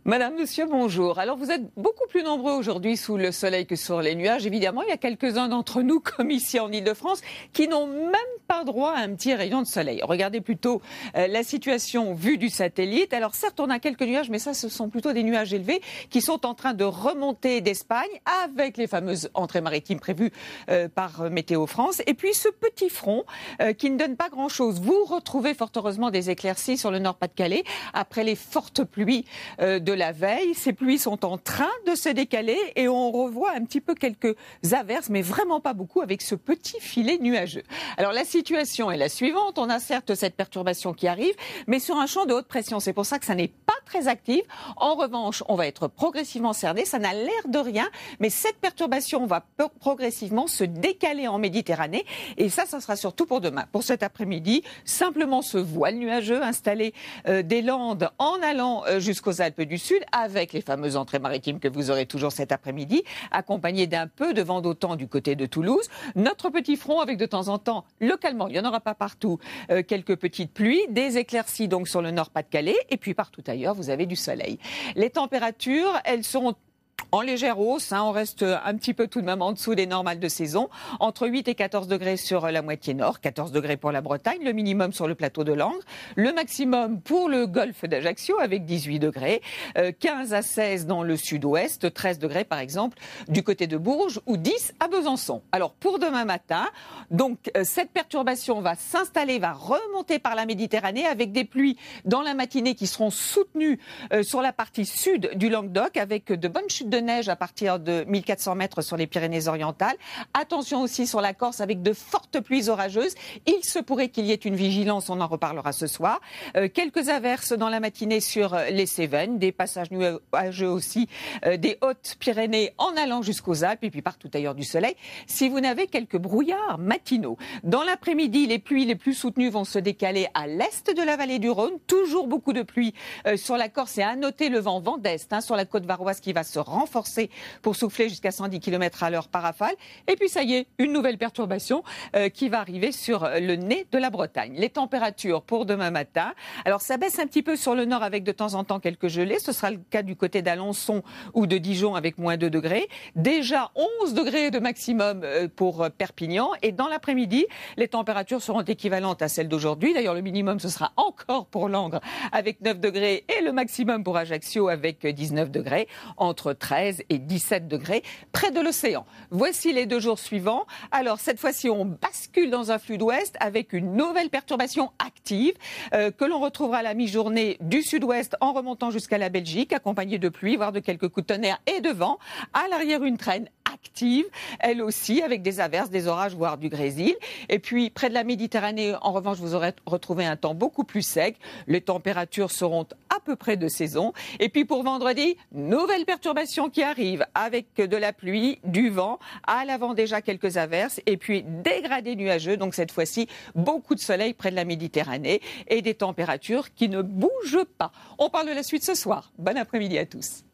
Madame, monsieur, bonjour. Alors, vous êtes beaucoup plus nombreux aujourd'hui sous le soleil que sur les nuages. Évidemment, il y a quelques-uns d'entre nous, comme ici en Ile-de-France, qui n'ont même pas droit à un petit rayon de soleil. Regardez plutôt la situation vue du satellite. Alors, certes, on a quelques nuages, mais ça, ce sont plutôt des nuages élevés qui sont en train de remonter d'Espagne avec les fameuses entrées maritimes prévues par Météo France. Et puis, ce petit front qui ne donne pas grand-chose. Vous retrouvez fort heureusement des éclaircies sur le Nord-Pas-de-Calais après les fortes pluies de la veille. Ces pluies sont en train de se décaler et on revoit un petit peu quelques averses, mais vraiment pas beaucoup avec ce petit filet nuageux. Alors la situation est la suivante. On a certes cette perturbation qui arrive, mais sur un champ de haute pression. C'est pour ça que ça n'est pas très actif. En revanche, on va être progressivement cerné. Ça n'a l'air de rien, mais cette perturbation va progressivement se décaler en Méditerranée. Et ça sera surtout pour demain. Pour cet après-midi, simplement ce voile nuageux installé des Landes en allant jusqu'aux Alpes du Sud, avec les fameuses entrées maritimes que vous aurez toujours cet après-midi, accompagnées d'un peu de vent d'automne du côté de Toulouse. Notre petit front avec de temps en temps, localement, il n'y en aura pas partout, quelques petites pluies, des éclaircies donc sur le Nord-Pas-de-Calais, et puis partout ailleurs, vous avez du soleil. Les températures, elles seront en légère hausse, on reste un petit peu tout de même en dessous des normales de saison, entre 8 et 14 degrés sur la moitié nord, 14 degrés pour la Bretagne, le minimum sur le plateau de Langres, le maximum pour le golfe d'Ajaccio avec 18 degrés, 15 à 16 dans le sud-ouest, 13 degrés par exemple du côté de Bourges ou 10 à Besançon. Alors pour demain matin, donc cette perturbation va s'installer, va remonter par la Méditerranée avec des pluies dans la matinée qui seront soutenues sur la partie sud du Languedoc avec de bonnes chutes de neige à partir de 1400 mètres sur les Pyrénées-Orientales. Attention aussi sur la Corse avec de fortes pluies orageuses. Il se pourrait qu'il y ait une vigilance, on en reparlera ce soir. Quelques averses dans la matinée sur les Cévennes, des passages nuageux aussi des Hautes-Pyrénées en allant jusqu'aux Alpes et puis partout ailleurs du soleil. Si vous n'avez quelques brouillards matinaux. Dans l'après-midi, les pluies les plus soutenues vont se décaler à l'est de la vallée du Rhône. Toujours beaucoup de pluie sur la Corse et à noter le vent d'est sur la côte varoise qui va se renforcer pour souffler jusqu'à 110 km à l'heure par rafale. Et puis ça y est, une nouvelle perturbation qui va arriver sur le nez de la Bretagne. Les températures pour demain matin, alors ça baisse un petit peu sur le nord avec de temps en temps quelques gelées. Ce sera le cas du côté d'Alençon ou de Dijon avec moins 2 degrés. Déjà 11 degrés de maximum pour Perpignan. Et dans l'après-midi, les températures seront équivalentes à celles d'aujourd'hui. D'ailleurs, le minimum, ce sera encore pour Langres avec 9 degrés et le maximum pour Ajaccio avec 19 degrés. Entre 13 et 17 degrés près de l'océan. Voici les 2 jours suivants. Alors cette fois-ci, on bascule dans un flux d'ouest avec une nouvelle perturbation active que l'on retrouvera à la mi-journée du sud-ouest en remontant jusqu'à la Belgique, accompagnée de pluie, voire de quelques coups de tonnerre et de vent. À l'arrière, une traîne active, elle aussi, avec des averses, des orages, voire du grésil. Et puis, près de la Méditerranée, en revanche, vous aurez retrouvé un temps beaucoup plus sec. Les températures seront à peu près de saison. Et puis, pour vendredi, nouvelle perturbation qui arrive avec de la pluie, du vent, à l'avant déjà quelques averses et puis dégradés nuageux. Donc, cette fois-ci, beaucoup de soleil près de la Méditerranée et des températures qui ne bougent pas. On parle de la suite ce soir. Bon après-midi à tous.